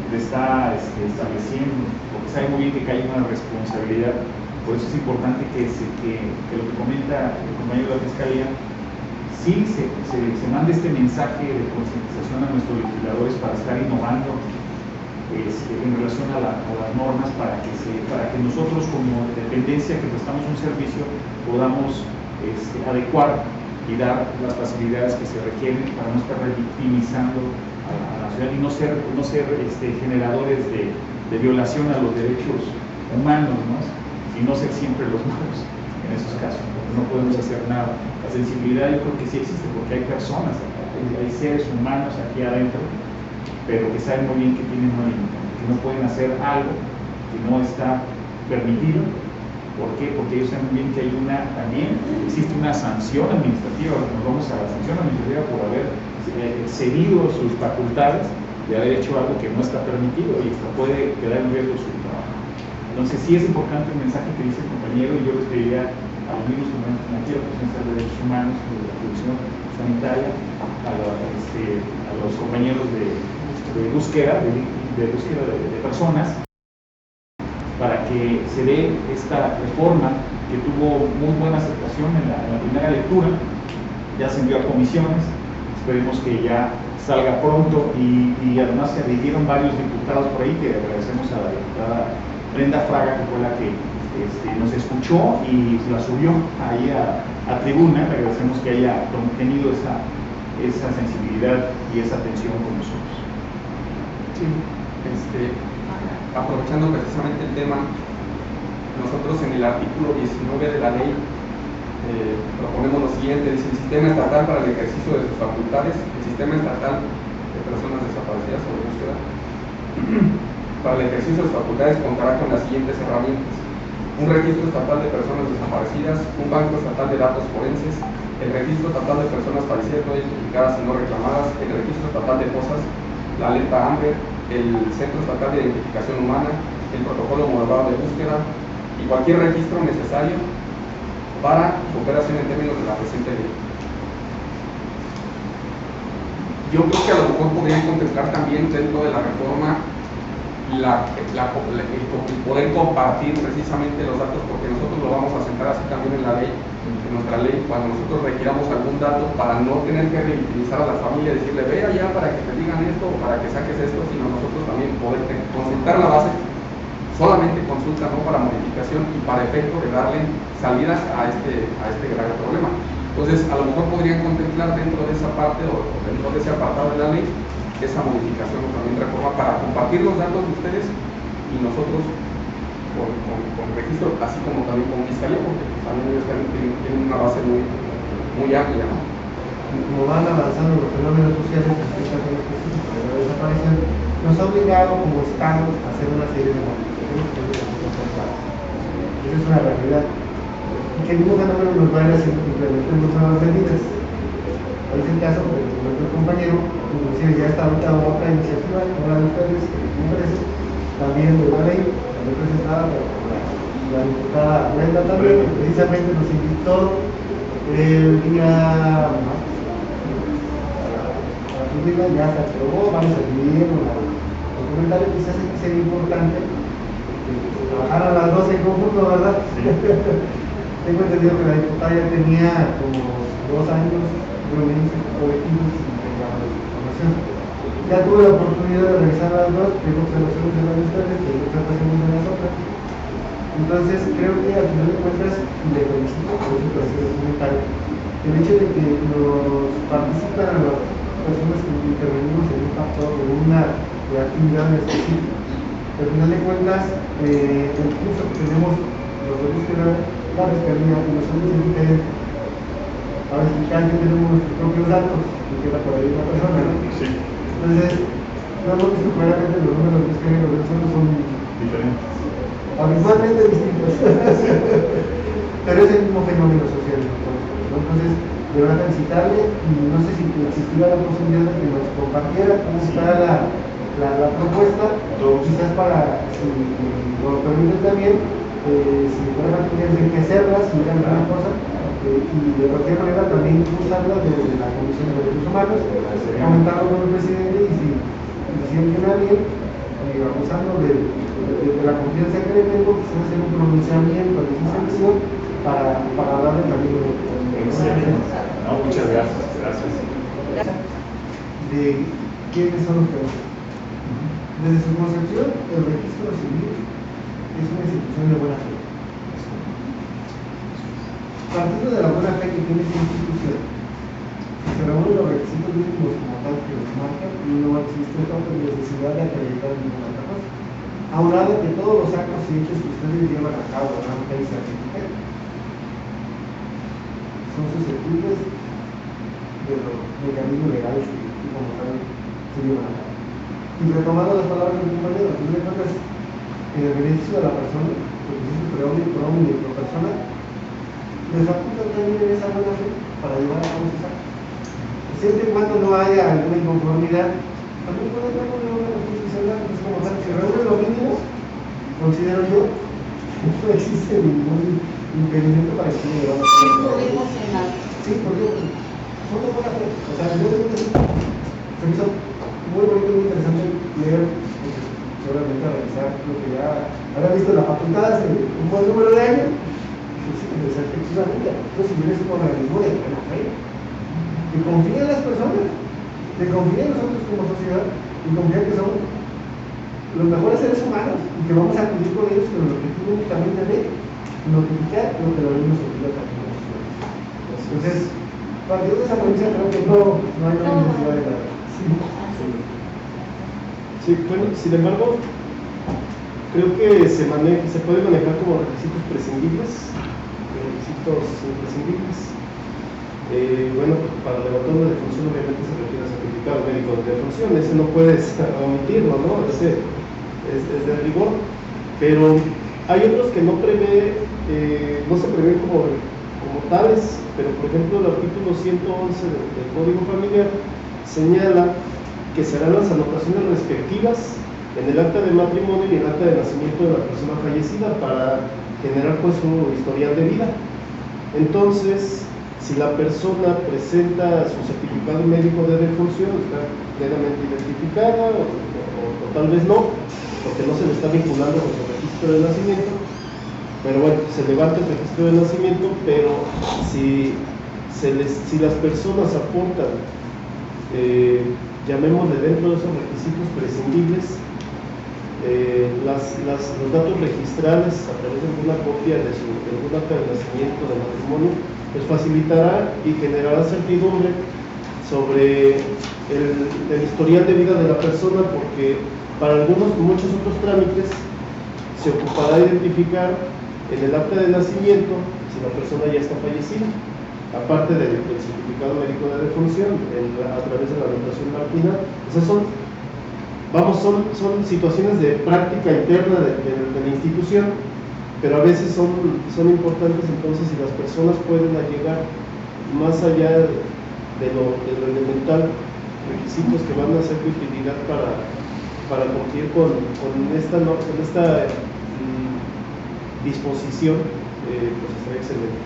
le está estableciendo, porque sabe muy bien que hay una responsabilidad. Por eso es importante que lo que comenta el compañero de la Fiscalía, sí se mande este mensaje de concientización a nuestros legisladores para estar innovando en relación a las normas para que nosotros como dependencia que prestamos un servicio podamos adecuar y dar las facilidades que se requieren para no estar revictimizando a la ciudad y no ser generadores de violación a los derechos humanos, ¿no? Y no ser siempre los malos en esos casos, porque no podemos hacer nada. La sensibilidad yo creo que sí existe porque hay personas, hay seres humanos aquí adentro, pero que saben muy bien que tienen una limitación, que no pueden hacer algo que no está permitido. ¿Por qué? Porque ellos saben muy bien que también existe una sanción administrativa. Nos vamos a la sanción administrativa por haber cedido sus facultades de haber hecho algo que no está permitido y hasta puede quedar en riesgo su trabajo. Entonces sí es importante el mensaje que dice el compañero y yo les pediría a los mismos que están aquí, a la Presidencia de Derechos Humanos, de la Protección Sanitaria, a los compañeros de búsqueda de personas, para que se dé esta reforma que tuvo muy buena aceptación en la primera lectura, ya se envió a comisiones, esperemos que ya salga pronto y además se adhirieron varios diputados por ahí, que agradecemos a la diputada Brenda Fraga, que fue la que nos escuchó y la subió ahí a tribuna. Le agradecemos que haya tenido esa sensibilidad y esa atención con nosotros. Sí, aprovechando precisamente el tema, nosotros en el artículo 19 de la ley proponemos lo siguiente: dice: el sistema estatal para el ejercicio de sus facultades, el sistema estatal de personas desaparecidas o de búsqueda, para el ejercicio de sus facultades contará con las siguientes herramientas: un registro estatal de personas desaparecidas, un banco estatal de datos forenses, el registro estatal de personas fallecidas no identificadas y no reclamadas, el registro estatal de fosas, la alerta AMBER, el Centro Estatal de Identificación Humana, el protocolo homologado de búsqueda y cualquier registro necesario para su operación en términos de la presente ley. Yo creo que a lo mejor podrían contemplar también dentro de la reforma el poder compartir precisamente los datos, porque nosotros lo vamos a sentar así también en la ley, en nuestra ley, cuando nosotros requiramos algún dato, para no tener que revictimizar a la familia y decirle ve allá para que te digan esto o para que saques esto, sino nosotros también poder consultar la base, solamente consulta, no para modificación y para efecto de darle salidas a este grave problema. Entonces, a lo mejor podrían contemplar dentro de esa parte o dentro de ese apartado de la ley esa modificación o también reforma para compartir los datos de ustedes y nosotros con registro, así como también con fiscalía, porque también ellos también tienen una base muy amplia, ¿no? Como van avanzando los fenómenos sociales que explican en específico de la desaparición, nos ha obligado como Estado a hacer una serie de modificaciones. Esa es una realidad. Y que el mismo fenómeno nos va a ir haciendo implementando nuevas medidas. Es el caso de nuestro compañero, inclusive ya está ahorita otra iniciativa, una de ustedes, me parece, también de la ley, también presentada por la diputada Brenda también, que precisamente nos invitó el día ya se aprobó, vamos a dividir los comentarios, quizás sería importante trabajar a las 12 en conjunto, ¿verdad? Sí. Tengo entendido que la diputada ya tenía como 2 años reuniendo colectivos y entregando información. Ya tuve la oportunidad de revisar las dos, tengo observaciones de las de ustedes, tengo observaciones de las otras. Entonces creo que al final de cuentas le felicito por eso que hacer el comentario. El hecho de que nos participan a las personas que intervenimos en un factor de una actividad específica. Al final de cuentas, el curso que tenemos los de búsqueda la fiscalía y nosotros es diferente. Ahora sí, cada quien tenemos nuestros propios datos, que queda por ahí una persona, ¿no? Sí, Entonces, no hemos visto claramente los números de fiscalía y los de nosotros son diferente. habitualmente distintos. Pero es el mismo fenómeno social, ¿no? Entonces, de verdad felicitarle y no sé si existiera la posibilidad de que nos compartiera cómo está la propuesta, quizás para, si lo permiten también, si fuera tendrían que hacerla, si hubiera alguna cosa, y de cualquier manera también usarla desde la Comisión de Derechos Humanos, comentarlo con el presidente y si funciona bien, abusando de la confianza que le tengo, quizás hacer un pronunciamiento de esa sanción para darle también Excelente. No, muchas gracias. Gracias. de quiénes son los peores. Desde su concepción, el registro civil es una institución de buena fe. Partiendo de la buena fe que tiene esta institución, si se reúnen los requisitos mínimos como tal que los marcan, no existe otra necesidad de acreditar ninguna otra cosa. A un lado de que todos los actos y hechos que ustedes llevan a cabo, dan fe y certifican, son susceptibles de los mecanismos legales que como tal se llevan a cabo. Y retomando las palabras de mi compañero, a fin de cuentas, en el beneficio de la persona, el beneficio pro y pro persona, les faculta también esa buena fe para llevar a cabo ese acto. Siempre y cuando no haya alguna inconformidad, también puede haber una orden constitucional, es como tal, si reúne lo mínimo, considero yo, no existe ningún impedimento para que se lleve a cabo. Sí, porque son de buena fe. O sea, yo creo que se me hizo muy bonito, muy interesante leer, seguramente a revisar lo que ya había visto en la facultad hace un buen número de años. Pues sí, efectivamente, entonces si vienes un organismo de buena fe, que confía en las personas, que confía en nosotros como sociedad, y confía que somos los mejores seres humanos y que vamos a acudir con ellos con el objetivo únicamente de notificar lo que la ley nos obliga también a nosotros. Entonces, partiendo de esa premisa, creo que no hay necesidad de nada. Sí, bueno, sin embargo, creo que se puede manejar como requisitos prescindibles, requisitos imprescindibles. Bueno, para levantar una defunción obviamente se requiere certificado médico de defunción, ese no puedes omitirlo, ¿no? Ese es de rigor, pero hay otros que no se prevén como tales, pero por ejemplo el artículo 111 del Código Familiar señala que serán las anotaciones respectivas en el acta de matrimonio y el acta de nacimiento de la persona fallecida para generar pues un historial de vida. Entonces, si la persona presenta su certificado médico de defunción, está plenamente identificada o tal vez no, porque no se le está vinculando con su registro de nacimiento, pero bueno, se levanta el registro de nacimiento, pero si las personas aportan, llamémosle dentro de esos requisitos prescindibles, los datos registrales a través de alguna copia de algún acta de nacimiento, de matrimonio, pues facilitará y generará certidumbre sobre el historial de vida de la persona, porque para muchos otros trámites se ocupará de identificar en el acta de nacimiento si la persona ya está fallecida, aparte del certificado médico de defunción a través de la anotación marginal. O sea, son situaciones de práctica interna de la institución, pero a veces son importantes. Entonces, si las personas pueden llegar más allá de lo elemental, requisitos que van a ser de utilidad para cumplir con esta disposición, pues estaría excelente.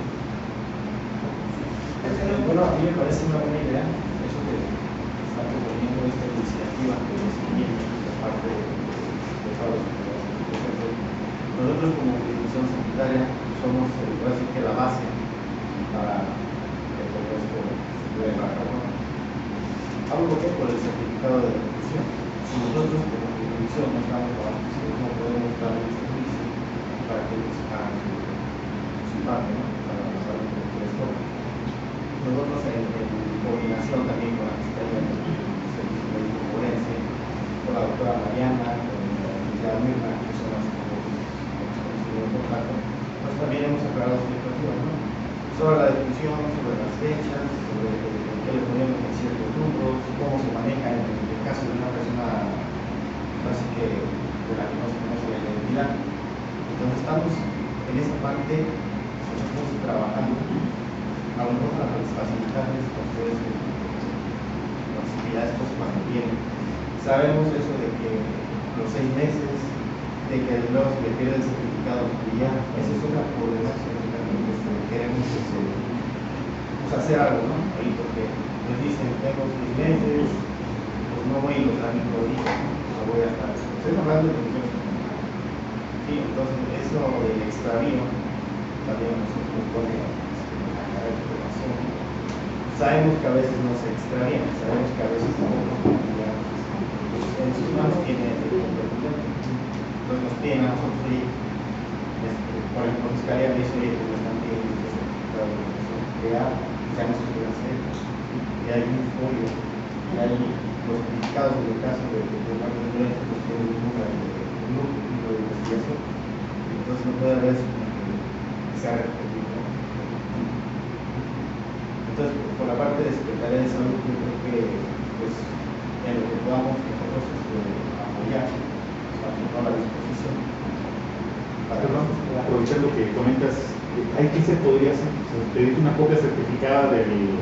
Bueno, a mí me parece una buena idea eso que está proponiendo esta iniciativa que es por parte de Pablo. Nosotros como institución sanitaria somos la base para que todo esto se lleve a cabo. Hablo por el certificado de defunción. Si nosotros como institución no estamos trabajando, no podemos dar el servicio para que ellos hagan su parte, ¿no? Para pasar lo que les toca. Nosotros en coordinación también con la Fiscalía del Servicio Médico Forense, con la doctora Mariana, con la licenciada Mirna, que son las que hemos conseguido en contacto, pues también hemos aclarado expectativas, ¿no? Sobre la definición, sobre las fechas, sobre qué le ponemos en ciertos números, cómo se maneja en el caso de una persona así que de la que no se conoce la identidad. Entonces estamos en esa parte, estamos trabajando, a lo mejor para facilitarles a ustedes las actividades pues, cuando vienen. Sabemos eso de que los 6 meses, de que luego se le pierde el certificado, y ya, esa es una problemática que queremos pues, hacer algo, ¿no? Ahí porque les dicen, tengo 6 meses, pues no voy a los trámites ahorita, no voy a estar. Estoy hablando de funciones. Sí, entonces eso del extravío también nos pone a la preocupación. Sabemos que a veces no se extravían, sabemos que a veces en sus manos tiene el competidor. Entonces nos piden a nosotros, por ejemplo, la fiscalía me dice, oye, pues me están pidiendo que ya no se puede hacer, y hay un folio, y hay los certificados en el caso de la violencia, pues tienen un número de investigación, entonces no puede haber eso que sea repetido. Entonces, por la parte de Secretaría de Salud, yo creo que pues, en lo que podamos nosotros apoyar, a toda la disposición. Aprovechar lo que comentas, ¿hay qué se podría hacer? Pedir una copia certificada del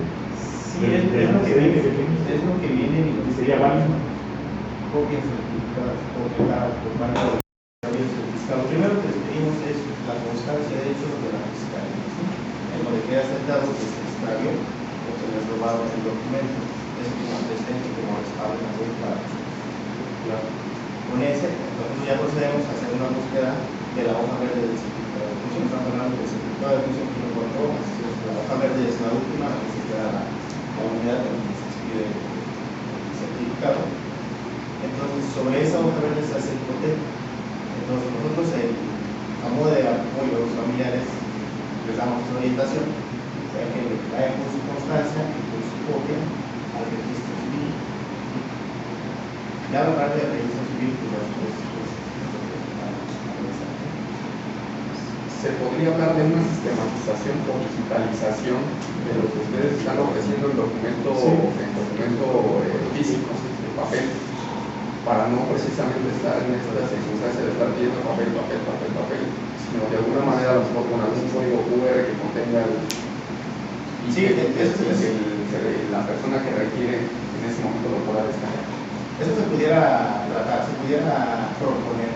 Sí, es lo que viene y sería válido. Copias certificadas por parte del fiscal. Lo primero que les pedimos es la constancia de hechos de la fiscalía, ¿sí? En donde queda aceptado que se extravió o se les robaron el documento. Es como antecedente, como respaldo también para con ese, nosotros ya procedemos a hacer una búsqueda de la hoja verde del certificado de función. Estamos hablando del certificado de función que no encontró, la hoja verde es la última, la que se queda la unidad en la que se expide el certificado. Entonces, sobre esa hoja verde se hace el cotejo. Entonces, nosotros, a modo de apoyo a los familiares, les damos orientación, o sea, que vayan con su constancia y con su copia al registro civil. Ya la parte del registro civil, pues, se podría hablar de una sistematización o digitalización de lo que ustedes están ofreciendo en documento, físico, en papel, para no precisamente estar en esta circunstancia de estar pidiendo papel, sino de alguna manera con algún código QR que contenga la persona que requiere en ese momento lo pueda descargar. Eso se pudiera tratar, se pudiera proponer.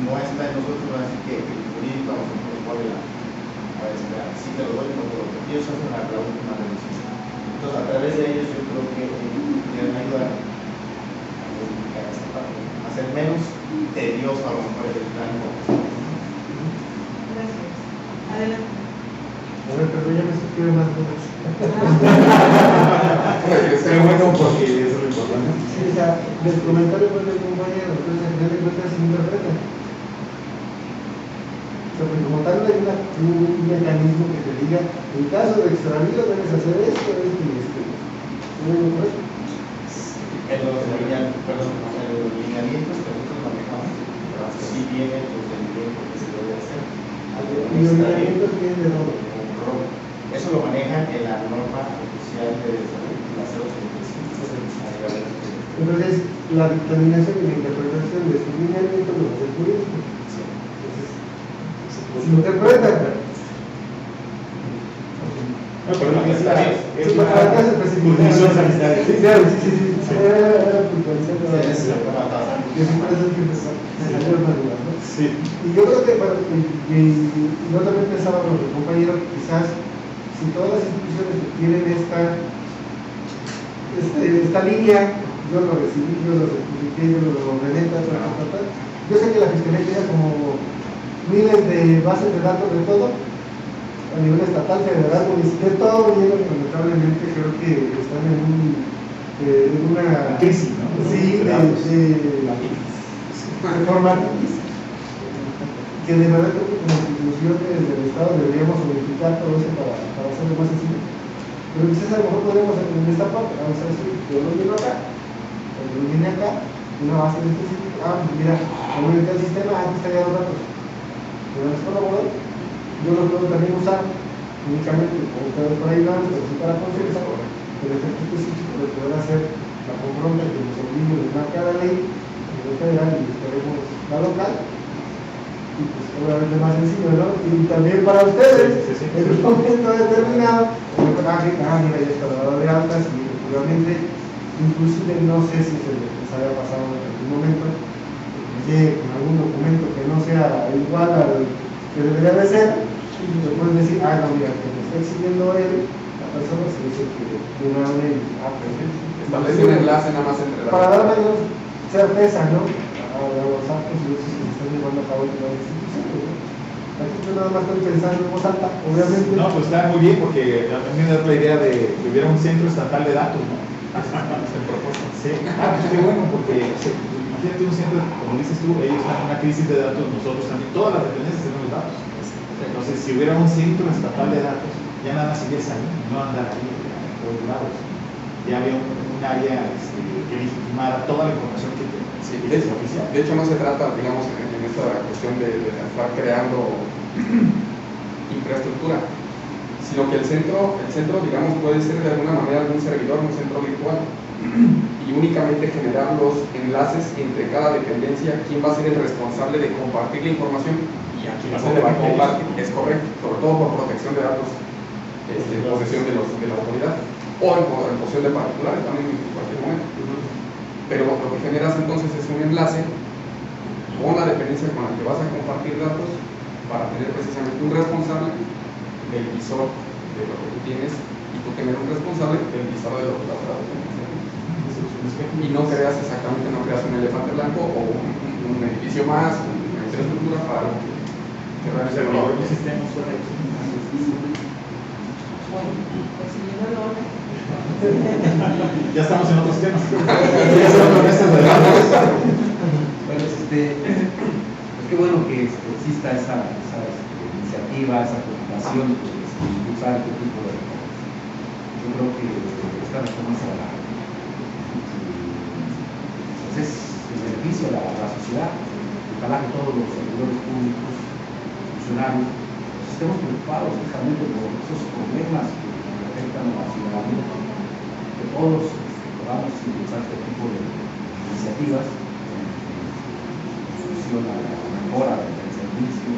No está en nosotros, así que el jurídico a nosotros pone a esperar. Si te lo doy, no te lo doy. Ellos hacen la última revisión. Entonces, a través de ellos, yo creo que pudieran ayudar a modificar esta parte, a hacer menos tedioso a lo mejor el plan. Gracias. Adelante. Bueno, pero ya me suscribe más dudas. Pero bueno, porque eso es lo importante. Sí, o sea, del comentario del compañero, entonces al final de cuentas se interpreta. Porque como tal no hay un mecanismo que te diga, en caso de extravío debes hacer esto, esto y esto. ¿No es correcto? En los lineamientos que nosotros manejamos, sí viene pues, el tiempo que se debe hacer. ¿Y los lineamientos vienen de dónde? Eso lo maneja en la norma oficial de salud, la 085. Entonces, la dictaminación y la interpretación de estos lineamientos lo hace el jurídico. Si lo interpreta, no, pero no, es una condición sanitaria. Sí, claro, sí. Y yo creo que, yo también pensaba con el compañero, quizás si todas las instituciones tienen esta línea, yo lo recibí, yo lo certifiqué, yo lo ordené, yo sé que la Fiscalía tiene como miles de bases de datos de todo, a nivel estatal, federal, municipal, todo lleno, lamentablemente creo que están en una crisis, ¿no? Sí, de reforma, que de verdad creo que como institución del Estado deberíamos modificar todo eso para hacerlo más sencillo. Pero quizás a lo mejor podemos en esta parte, vamos a decir, yo lo miro acá, lo viene acá, una base de específica, mira, como está el sistema, aquí está ya los datos. Pero es colaborador, yo lo puedo también usar únicamente como ustedes por ahí dan, pero sí para confianza, el efecto específico de poder hacer la confronta que nos obligue de marcar la ley a nivel federal y esperemos la local. Y pues obviamente más sencillo, ¿no? Y también para ustedes, en un momento determinado, mira, ya está dado de altas y efectivamente, inclusive no sé si se les haya pasado en algún momento, llegue con algún documento que no sea igual al que debería de ser, y le pueden decir, no, mira, que me está exigiendo él, la persona se dice que una ley, establece un enlace nada más entre las. para dar mayor certeza, ¿no? A los actos y usos que se están llevando a cabo en las instituciones, ¿no? Aquí yo nada más estoy pensando en voz alta, obviamente. No, pues está muy bien, porque a mí me da la idea de que hubiera un centro estatal de datos, ¿no? Sí. Pues qué bueno, porque imagínate un centro, como dices tú, ellos están en una crisis de datos, nosotros también, todas las dependencias tenemos datos. Entonces, si hubiera un centro estatal de datos, ya nada más irías ahí, no andar ahí en todos lados. Ya había un área que legitimara toda la información que es oficial. De hecho, no se trata, digamos, en esta cuestión de estar creando infraestructura, sino que el centro, digamos, puede ser de alguna manera algún servidor, un centro virtual, y únicamente generar los enlaces entre cada dependencia, quién va a ser el responsable de compartir la información y a quién se le va a compartir. Es correcto, sobre todo por protección de datos, posesión de la autoridad, o en posesión de particulares también en cualquier momento. Pero lo que generas entonces es un enlace con la dependencia con la que vas a compartir datos para tener precisamente un responsable del visor de lo que tú tienes y tú tener un responsable del visor de lo que vas a dar. Y no creas un elefante blanco o un edificio más, una infraestructura para lo que realmente no lo sistemas. Bueno, pues siguiendo el orden. Ya estamos en otros temas. Bueno, pues qué bueno que exista esa iniciativa, esa preocupación de impulsar este tipo de reformas. Yo creo que esta reforma es el beneficio a la sociedad. Ojalá que todos los servidores públicos, funcionarios, estemos preocupados justamente por esos problemas que afectan a la ciudadanía, que todos podamos impulsar este tipo de iniciativas en solución a la mejora del servicio,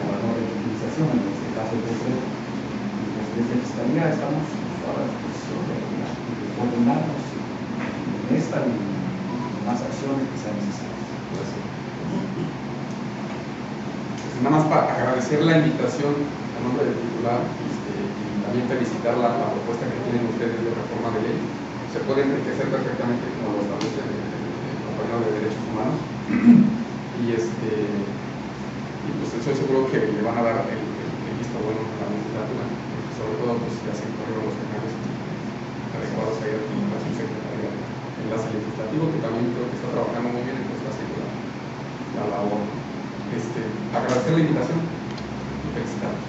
la mejor utilización, en este caso el decreto. Desde Fiscalía estamos a la disposición de coordinarnos en esta y más acciones que sean necesarias. Nada más para agradecer la invitación a nombre del titular y también felicitar la propuesta que tienen ustedes de reforma de ley. Se puede enriquecer perfectamente como lo establece el compañero de Derechos Humanos y pues estoy seguro que le van a dar el visto bueno a la legislatura, sobre todo pues ya se corrieron los canales adecuados a la administración secretaria de enlace legislativo, que también creo que está trabajando muy bien, entonces haciendo la labor. Agradecer la invitación y felicitarlos.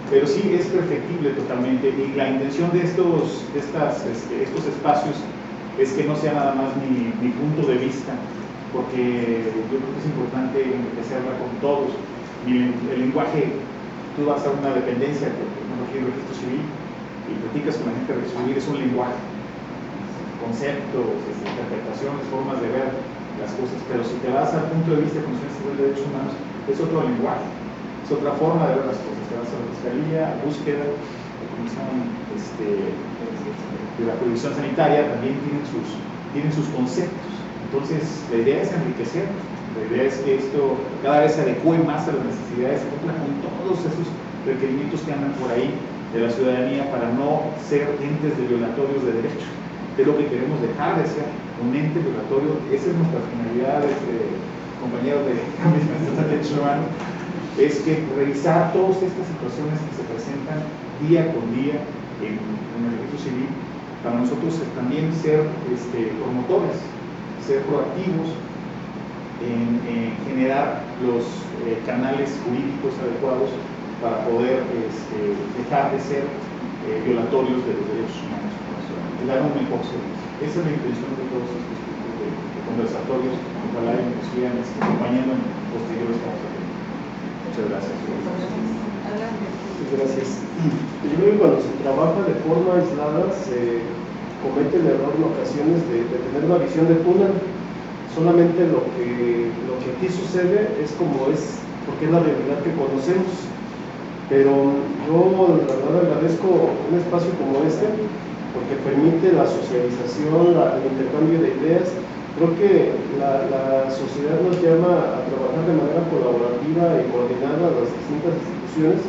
Pero sí es perfectible totalmente, y la intención de estos espacios es que no sea nada más mi punto de vista, porque yo creo que es importante enriquecerla con todos. El lenguaje, tú vas a una dependencia, por ejemplo, registro civil, y platicas con la gente de registro civil, es un lenguaje, conceptos, interpretaciones, formas de ver las cosas, pero si te vas al punto de vista de Comisión Estatal de Derechos Humanos, es otro lenguaje, es otra forma de ver las cosas. Te vas a la Fiscalía, a búsqueda, la Comisión de la Jurisdicción Sanitaria también tienen sus conceptos. Entonces, la idea es enriquecer, la idea es que esto cada vez se adecue más a las necesidades, se cumpla con todos esos requerimientos que andan por ahí de la ciudadanía para no ser entes de violatorios de derechos. Es lo que queremos dejar de ser, un ente violatorio. Esa es nuestra finalidad, compañeros de Comisión Estatal de Derechos Humanos, es que revisar todas estas situaciones que se presentan día con día en el registro civil, para nosotros también ser promotores, ser proactivos en generar los canales jurídicos adecuados para poder dejar de ser violatorios de los derechos humanos, dar un mejor servicio. Esa es la intención de todos estos tipos de conversatorios. Ojalá y nos sigan acompañando en posteriores casos. Muchas gracias. Gracias. Yo creo que cuando se trabaja de forma aislada se comete el error en ocasiones de tener una visión de túnel. Solamente lo que aquí sucede es como es, porque es la realidad que conocemos. Pero yo la verdad agradezco un espacio como este, porque permite la socialización, el intercambio de ideas. Creo que la sociedad nos llama a trabajar de manera colaborativa y coordinada a las distintas instituciones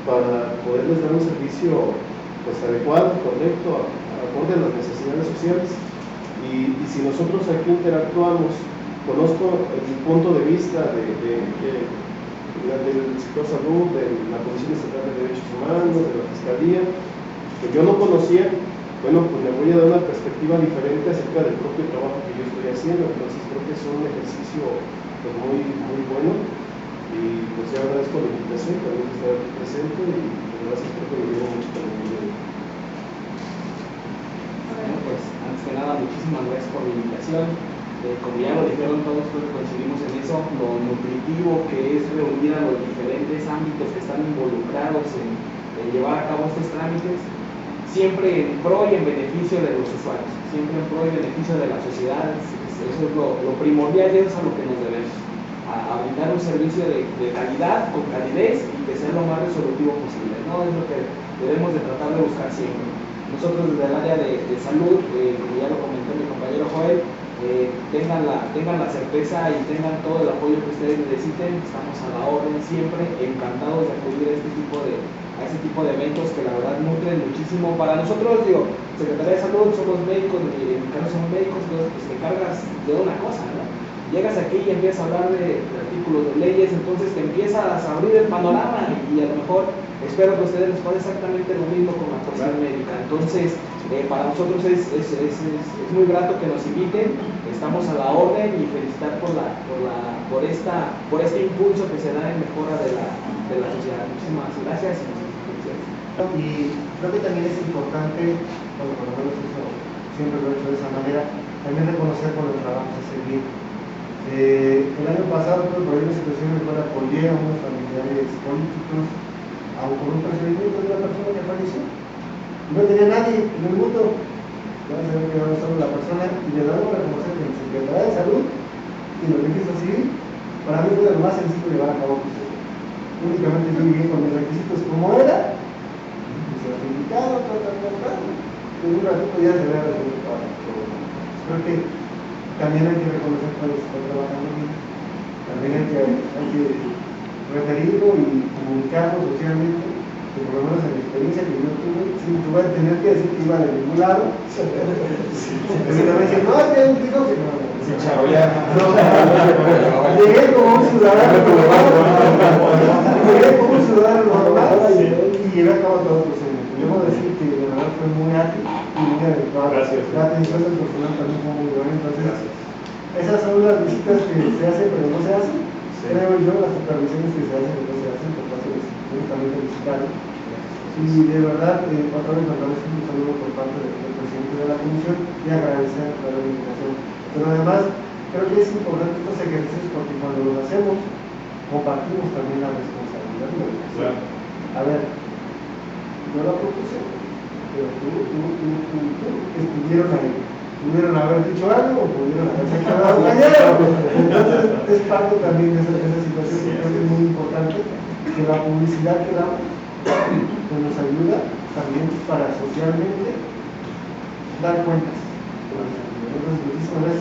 para poderles dar un servicio pues adecuado, correcto, acorde a las necesidades sociales. Y si nosotros aquí interactuamos, conozco el punto de vista del sector salud, de la Comisión Estatal de Derechos Humanos, de la Fiscalía, que yo no conocía, bueno, pues me voy a dar una perspectiva diferente acerca del propio trabajo que yo estoy haciendo. Entonces creo que es un ejercicio pues, muy, muy bueno, y pues ya agradezco la invitación también de estar aquí presente, y gracias, creo que me dio mucho también. Bueno, pues antes que nada, muchísimas gracias por la invitación. Como ya lo dijeron todos, creo que coincidimos en eso, lo nutritivo que es reunir a los diferentes ámbitos que están involucrados en llevar a cabo estos trámites, siempre en pro y en beneficio de los usuarios, siempre en pro y beneficio de la sociedad. Eso es lo primordial, y eso es a lo que nos debemos, a brindar un servicio de calidad, con calidez, y que sea lo más resolutivo posible, ¿no? Es lo que debemos de tratar de buscar siempre. Nosotros desde el área de salud, como ya lo comentó mi compañero Joel, tengan la certeza y tengan todo el apoyo que ustedes necesiten. Estamos a la orden siempre, encantados de acudir a este tipo de eventos que la verdad nutren muchísimo. Para nosotros, digo, Secretaría de Salud, somos médicos, en mi caso somos médicos, entonces pues te encargas de una cosa, ¿no? Llegas aquí y empiezas a hablar de artículos de leyes, entonces te empiezas a abrir el panorama, y a lo mejor espero que a ustedes les pase exactamente lo mismo con la cuestión médica. Entonces, para nosotros es muy grato que nos inviten, estamos a la orden, y felicitar por este impulso que se da en mejora de la sociedad. Muchísimas gracias y felicidades. Y creo que también es importante, bueno, por lo menos eso siempre lo he hecho de esa manera, también reconocer cuando el trabajo se hace bien. El año pasado, por ahí una situación en la cual apoyé a unos familiares políticos por un procedimiento de una persona que falleció. No tenía nadie en el mundo, ya se había quedado solo la persona, y le damos a reconocer que el Secretaría de Salud y los registros civiles, para mí fue lo más sencillo llevar a cabo el proceso. Únicamente yo llegué con mis requisitos como era, certificado, en un ratito ya se había resuelto todo. Creo que también hay que reconocer cuando se está trabajando bien, también hay que referirlo y comunicarlo socialmente, que por lo menos en la experiencia que yo tuve, sin tuve que tener que decir que iba de ningún lado, porque también dicen, no, es un dijo que no. Llegué como un ciudadano normal, y llevé a cabo todo el procedimiento. Debo decir que de verdad fue muy ágil y muy adecuado. La atención del personal también fue muy buena. Entonces, esas son las visitas que se hacen pero no se hacen. Creo yo, las supervisiones que se hacen pero no se hacen, por parte de los instituciones también felicitarlos. Y de verdad, otra vez agradezco un saludo por parte del presidente de la comisión, y agradecer la invitación. Pero además, creo que es importante estos ejercicios, porque cuando los hacemos, compartimos también la responsabilidad de la educación. A ver, yo la propuse, pero tú, que estuvieron ahí, pudieron haber dicho algo o pudieron haberse quedado callados. Entonces, es parte también de esa situación, que creo que es muy importante, que la publicidad que damos pues nos ayuda también para socialmente dar cuentas. Entonces, muchísimas gracias.